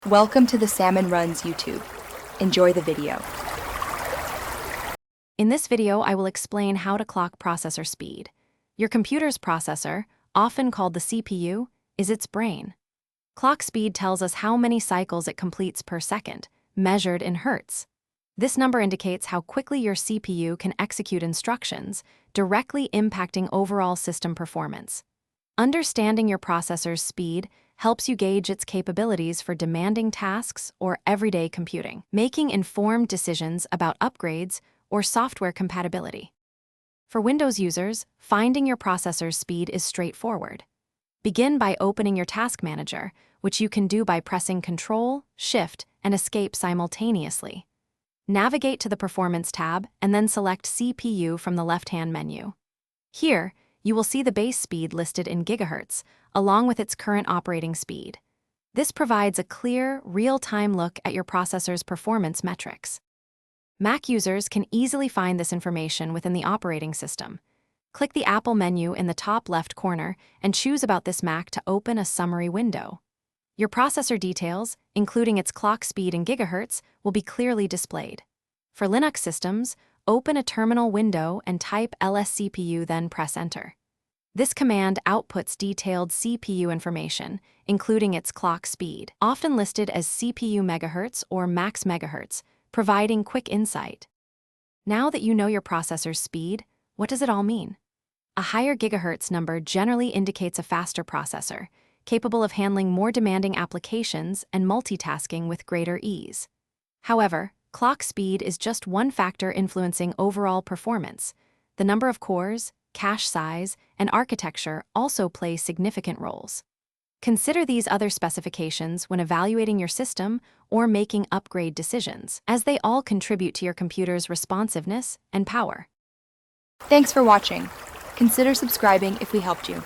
Welcome to the Salmon Runs YouTube. Enjoy the video. In this video, I will explain how to clock processor speed. Your computer's processor, often called the CPU, is its brain. Clock speed tells us how many cycles it completes per second, measured in hertz. This number indicates how quickly your CPU can execute instructions, directly impacting overall system performance. Understanding your processor's speed helps you gauge its capabilities for demanding tasks or everyday computing, making informed decisions about upgrades or software compatibility. For Windows users, finding your processor's speed is straightforward. Begin by opening your Task Manager, which you can do by pressing Ctrl, Shift, and Escape simultaneously. Navigate to the Performance tab and then select CPU from the left-hand menu. Here, you will see the base speed listed in gigahertz, along with its current operating speed. This provides a clear, real-time look at your processor's performance metrics. Mac users can easily find this information within the operating system. Click the Apple menu in the top left corner and choose about this Mac to open a summary window. Your processor details, including its clock speed in gigahertz, will be clearly displayed. For Linux systems, open a terminal window and type lscpu, then press Enter. This command outputs detailed CPU information, including its clock speed, often listed as CPU megahertz or max megahertz, providing quick insight. Now that you know your processor's speed, what does it all mean? A higher gigahertz number generally indicates a faster processor, capable of handling more demanding applications and multitasking with greater ease. However, clock speed is just one factor influencing overall performance. The number of cores, cache size, and architecture also play significant roles. Consider these other specifications when evaluating your system or making upgrade decisions, as they all contribute to your computer's responsiveness and power. Thanks for watching. Consider subscribing if we helped you.